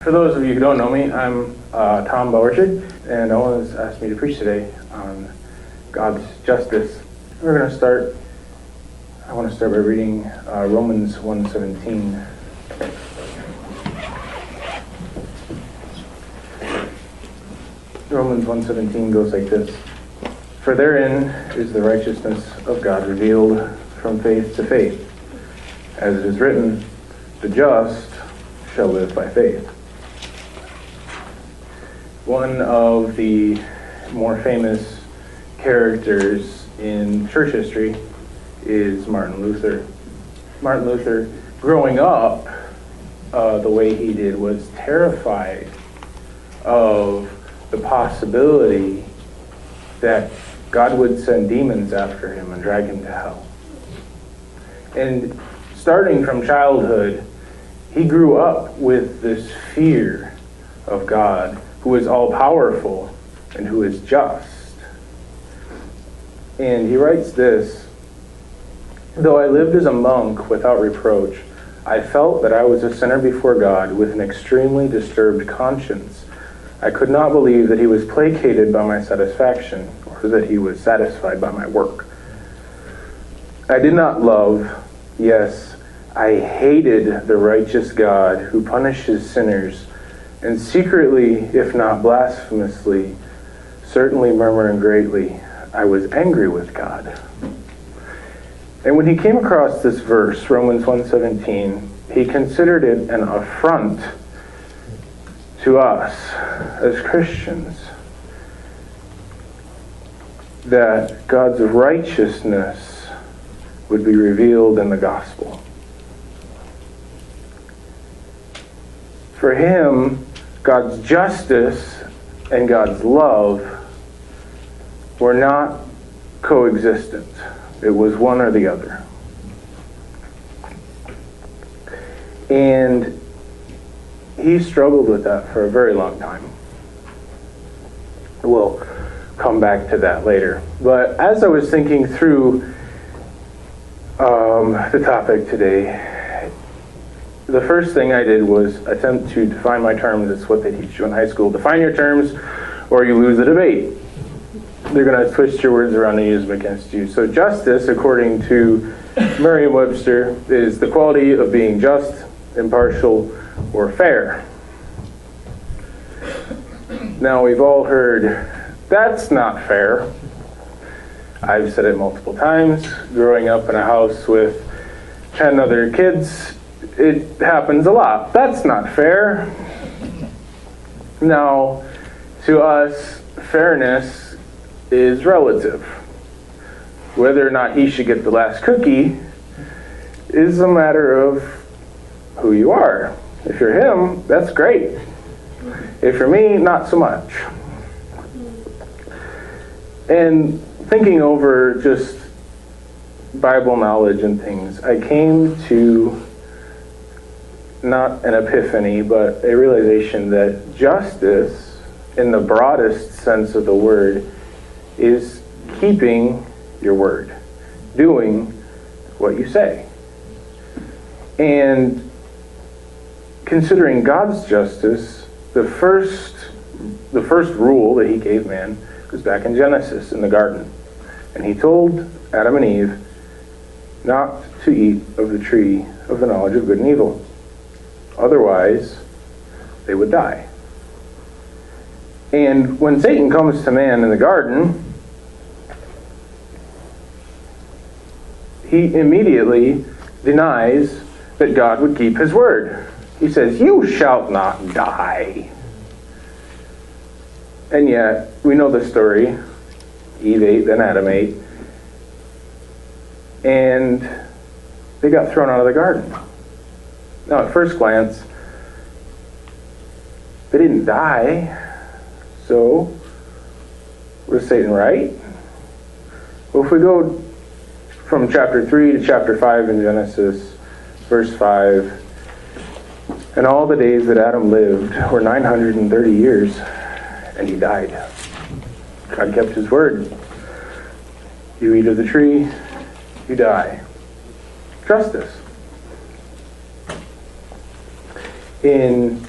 For those of you who don't know me, I'm Tom Bellrichard, and Owen has asked me to preach today on God's justice. I want to start by reading Romans 1:17. Romans 1:17 goes like this: "For therein is the righteousness of God revealed from faith to faith, as it is written, the just shall live by faith." One of the more famous characters in church history is Martin Luther. Martin Luther, growing up the way he did, was terrified of the possibility that God would send demons after him and drag him to hell. And starting from childhood, he grew up with this fear of God, who is all-powerful and who is just. And he writes this: "Though I lived as a monk without reproach, I felt that I was a sinner before God with an extremely disturbed conscience. I could not believe that he was placated by my satisfaction, or that he was satisfied by my work. I did not love, yes, I hated the righteous God who punishes sinners, and secretly, if not blasphemously, certainly murmuring greatly, I was angry with God." And when he came across this verse, Romans 1:17, he considered it an affront to us as Christians that God's righteousness would be revealed in the gospel. For him, God's justice and God's love were not coexistent. It was one or the other. And he struggled with that for a very long time. We'll come back to that later. But as I was thinking through the topic today, the first thing I did was attempt to define my terms. It's what they teach you in high school. Define your terms or you lose the debate. They're going to twist your words around and use them against you. So justice, according to Merriam-Webster, is the quality of being just, impartial, or fair. Now, we've all heard, that's not fair. I've said it multiple times. Growing up in a house with 10 other kids, it happens a lot. That's not fair. Now, to us, fairness is relative. Whether or not he should get the last cookie is a matter of who you are. If you're him, that's great. If you're me, not so much. And thinking over just Bible knowledge and things, I came to not an epiphany, but a realization that justice, in the broadest sense of the word, is keeping your word, doing what you say. And considering God's justice, the first rule that he gave man was back in Genesis in the garden. And he told Adam and Eve not to eat of the tree of the knowledge of good and evil. Otherwise, they would die. And when Satan comes to man in the garden, he immediately denies that God would keep his word. He says, "You shall not die." And yet, we know the story. Eve ate, then Adam ate. And they got thrown out of the garden. Now, at first glance, they didn't die. So, was Satan right? Well, if we go from chapter 3 to chapter 5 in Genesis, verse 5, "And all the days that Adam lived were 930 years, and he died." God kept his word. You eat of the tree, you die. Justice. In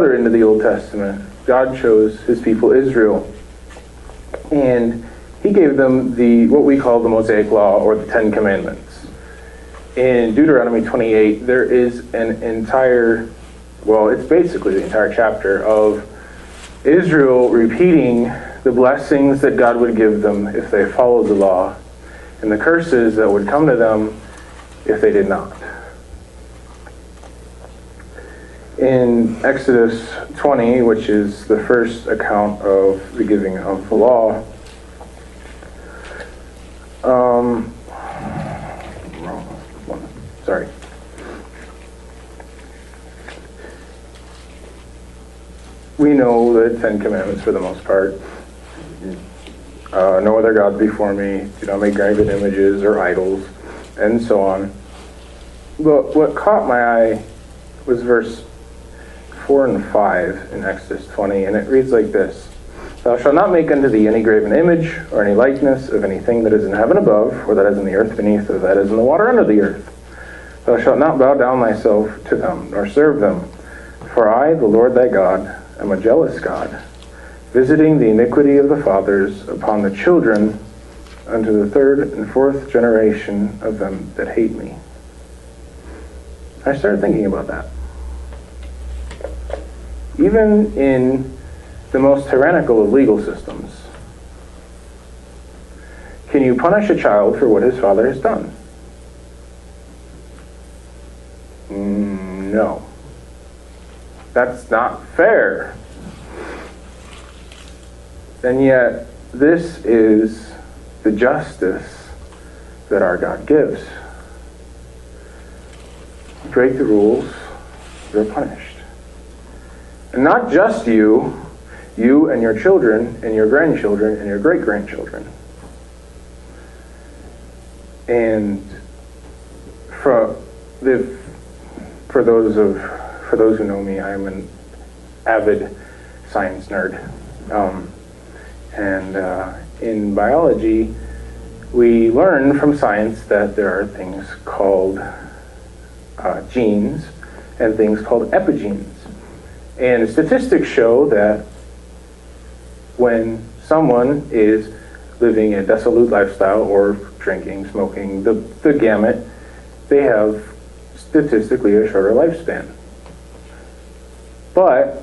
farther into the Old Testament, God chose his people Israel. And he gave them what we call the Mosaic Law, or the Ten Commandments. In Deuteronomy 28, there is an entire, it's basically the entire chapter of Israel repeating the blessings that God would give them if they followed the law, and the curses that would come to them if they did not. In Exodus 20, which is the first account of the giving of the law, we know the Ten Commandments for the most part. No other gods before me, do not make graven images or idols, and so on. But what caught my eye was verse 4 and 5 in Exodus 20, and it reads like this: Thou shalt not make unto thee any graven image, or any likeness of anything that is in heaven above, or that is in the earth beneath, or that is in the water under the earth. Thou shalt not bow down thyself to them, nor serve them. For I, the Lord thy God, am a jealous God, visiting the iniquity of the fathers upon the children unto the third and fourth generation of them that hate me. I started thinking about that. Even in the most tyrannical of legal systems, can you punish a child for what his father has done? No. That's not fair. And yet, this is the justice that our God gives. You break the rules, you're punished. And not just you and your children, and your grandchildren, and your great-grandchildren. And for those who know me, I'm an avid science nerd. In biology, we learn from science that there are things called genes and things called epigenes. And statistics show that when someone is living a dissolute lifestyle, or drinking, smoking, the gamut, they have statistically a shorter lifespan. But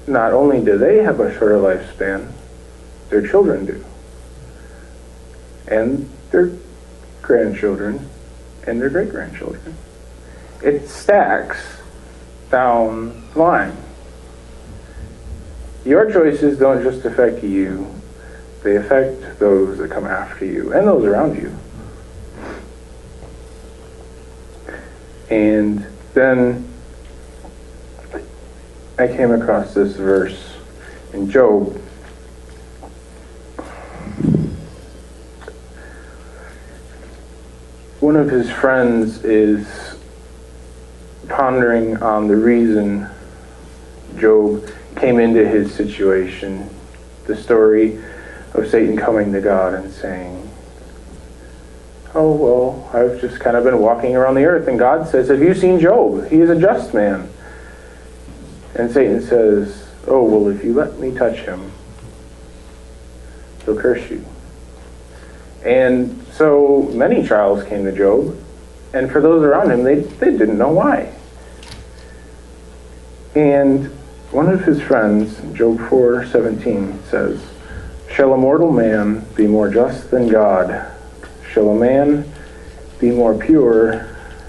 not only do they have a shorter lifespan, their children do. And their grandchildren, and their great-grandchildren. It stacks down the line. Your choices don't just affect you, they affect those that come after you and those around you. And then I came across this verse in Job. One of his friends is pondering on the reason Job came into his situation, the story of Satan coming to God and saying, oh, well, I've just kind of been walking around the earth, and God says, have you seen Job? He is a just man. And Satan says, oh, well, if you let me touch him, he'll curse you. And so many trials came to Job, and for those around him, they didn't know why. And one of his friends, Job 4:17, says, shall a mortal man be more just than God? Shall a man be more pure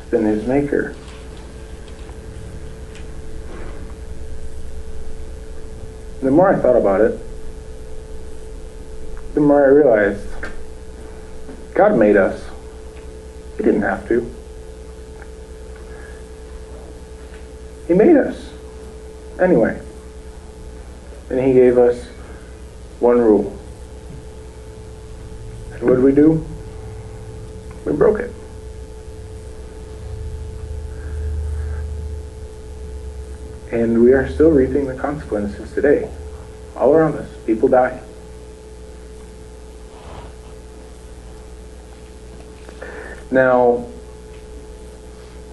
than his Maker? The more I thought about it, the more I realized God made us. He didn't have to. He made us anyway. And he gave us one rule. And what did we do? We broke it. And we are still reaping the consequences today. All around us, people die. Now,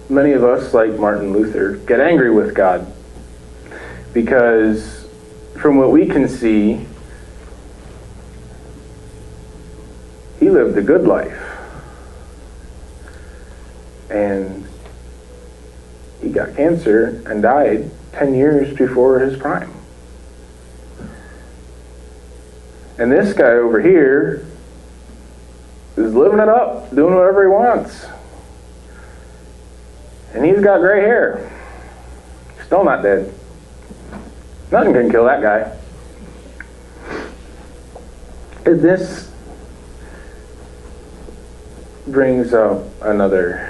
many of us, like Martin Luther, get angry with God because from what we can see, he lived a good life. And he got cancer and died 10 years before his prime. And this guy over here is living it up, doing whatever he wants. And he's got gray hair. Still not dead. Nothing can kill that guy. And this brings up another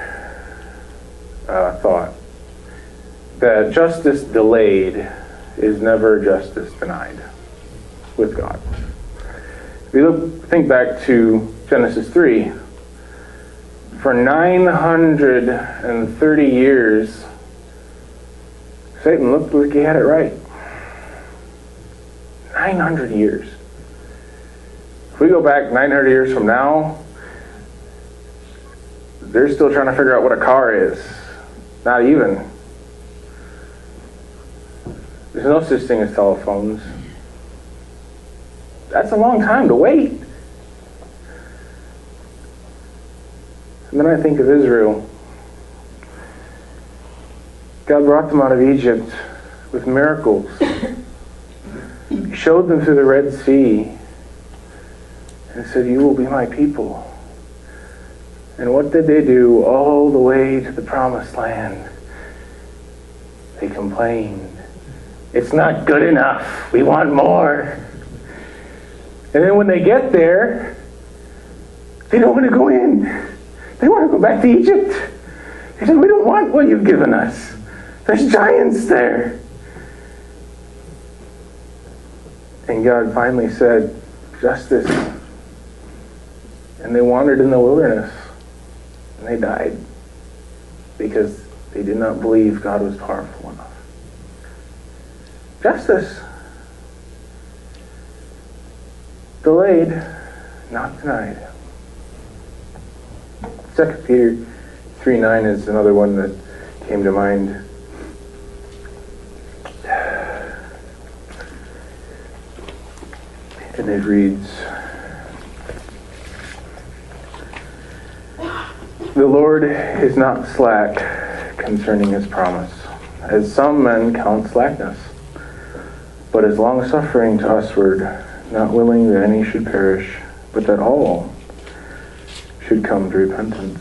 thought. That justice delayed is never justice denied with God. If you think back to Genesis 3, for 930 years, Satan looked like he had it right. 900 years. If we go back 900 years from now, they're still trying to figure out what a car is. Not even. There's no such thing as telephones. That's a long time to wait. And then I think of Israel. God brought them out of Egypt with miracles. He showed them through the Red Sea and said, "You will be my people." And what did they do all the way to the promised land? They complained. It's not good enough. We want more. And then when they get there, they don't want to go in. They want to go back to Egypt. They said, "We don't want what you've given us. There's giants there." And God finally said, "Justice." And they wandered in the wilderness. And they died because they did not believe God was powerful enough. Justice. Delayed, not denied. 2 Peter 3:9 is another one that came to mind. And it reads, "The Lord is not slack concerning his promise, as some men count slackness, but is long-suffering to usward, not willing that any should perish, but that all should come to repentance."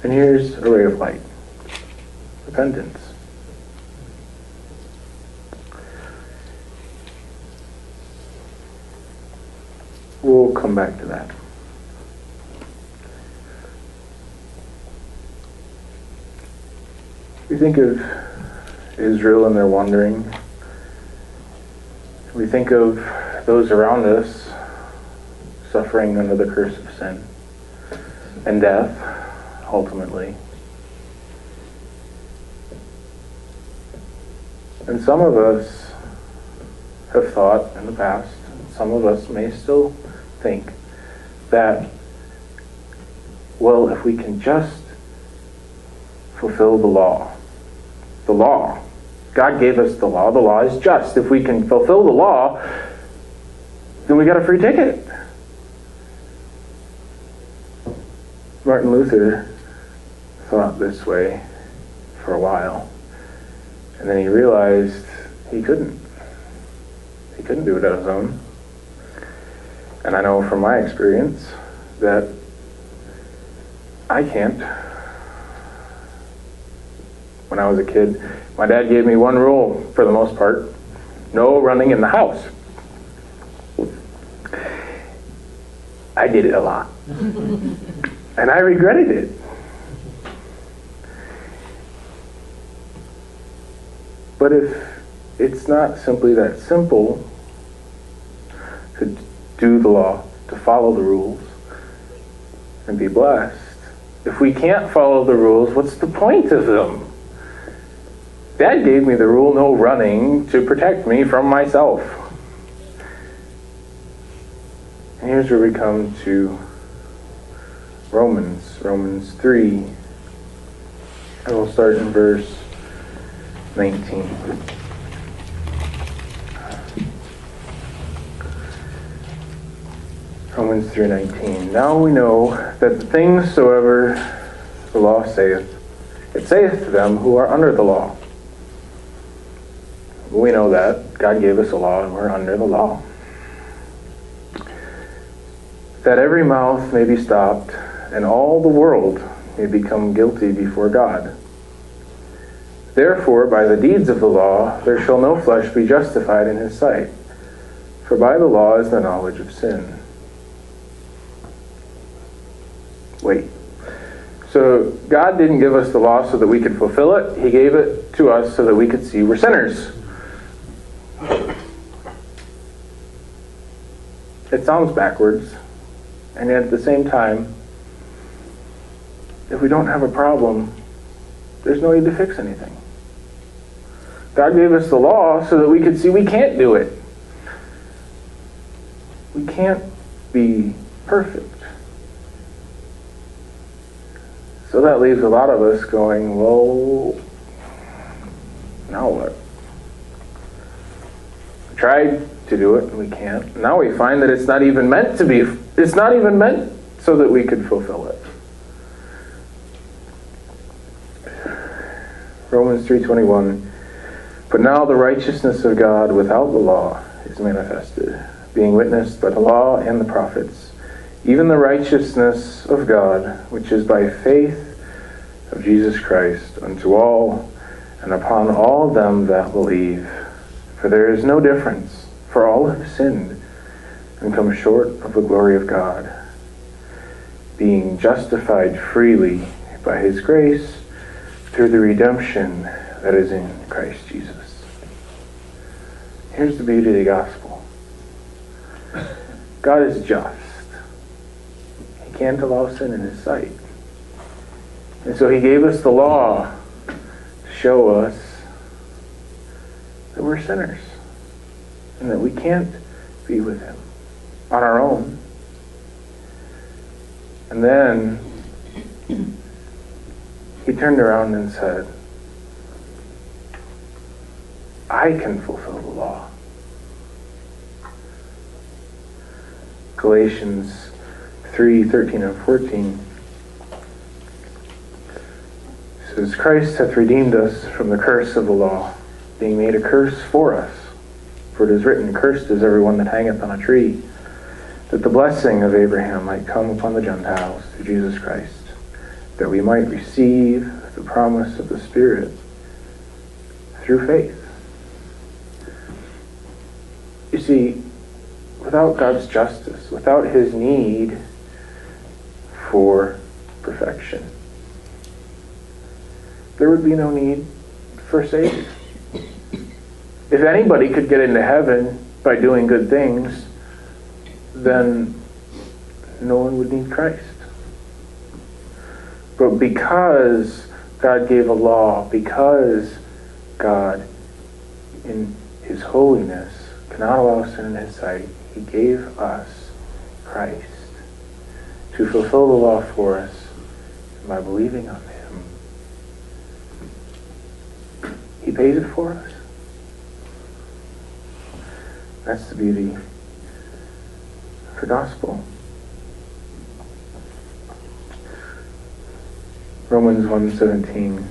And here's a ray of light. Repentance. We'll come back to that. We think of Israel and their wandering. We think of those around us suffering under the curse of sin and death, ultimately. And some of us have thought in the past, some of us may still think that, well, if we can just fulfill the law. The law. God gave us the law. The law is just. If we can fulfill the law, then we got a free ticket. Martin Luther thought this way for a while. And then he realized he couldn't. He couldn't do it on his own. And I know from my experience that I can't. When I was a kid, my dad gave me one rule for the most part: no running in the house. I did it a lot. And I regretted it. But if it's not simply that simple to do the law, to follow the rules, and be blessed, if we can't follow the rules, what's the point of them? Dad gave me the rule, no running, to protect me from myself. And here's where we come to Romans 3. And we'll start in verse 19. Romans 3:19. Now we know that the things soever the law saith, it saith to them who are under the law. We know that. God gave us a law and we're under the law. That every mouth may be stopped and all the world may become guilty before God. Therefore, by the deeds of the law, there shall no flesh be justified in his sight. For by the law is the knowledge of sin. Wait. So God didn't give us the law so that we could fulfill it. He gave it to us so that we could see we're sinners. It sounds backwards. And yet at the same time, if we don't have a problem, there's no need to fix anything. God gave us the law so that we could see we can't do it. We can't be perfect. So that leaves a lot of us going, well, now what? We tried to do it and we can't. Now we find that it's not even meant to be. It's not even meant so that we could fulfill it. Romans 3:21. But now the righteousness of God without the law is manifested, being witnessed by the law and the prophets, even the righteousness of God, which is by faith of Jesus Christ, unto all and upon all them that believe. For there is no difference, for all have sinned and come short of the glory of God, being justified freely by his grace through the redemption that is in Christ Jesus. Here's the beauty of the gospel. God is just. He can't allow sin in his sight. And so he gave us the law to show us that we're sinners and that we can't be with him on our own. And then he turned around and said, I can fulfill the law. Galatians 3:13 and 14 says, Christ hath redeemed us from the curse of the law, being made a curse for us. For it is written, Cursed is everyone that hangeth on a tree, that the blessing of Abraham might come upon the Gentiles through Jesus Christ, that we might receive the promise of the Spirit through faith. You see, without God's justice, without his need for perfection, there would be no need for a Savior. If anybody could get into heaven by doing good things, then no one would need Christ. But because God gave a law, because God, in his holiness, cannot allow sin in his sight, he gave us Christ to fulfill the law for us. And by believing on him, he pays it for us. That's the beauty of the gospel. Romans 1:17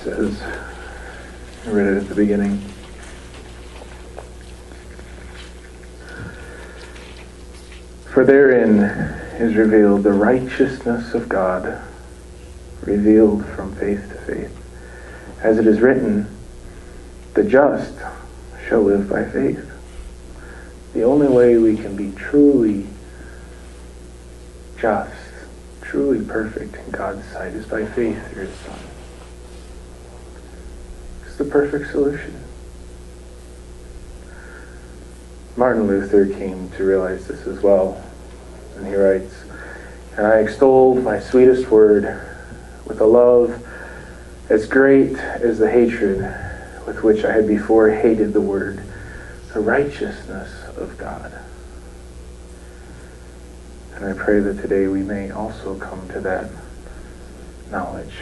says, I read it at the beginning. For therein is revealed the righteousness of God, revealed from faith to faith. As it is written, the just shall live by faith. The only way we can be truly just, truly perfect in God's sight is by faith through his Son. It's the perfect solution. Martin Luther came to realize this as well. And he writes, And I extolled my sweetest word with a love as great as the hatred with which I had before hated the word, the righteousness of God. And I pray that today we may also come to that knowledge.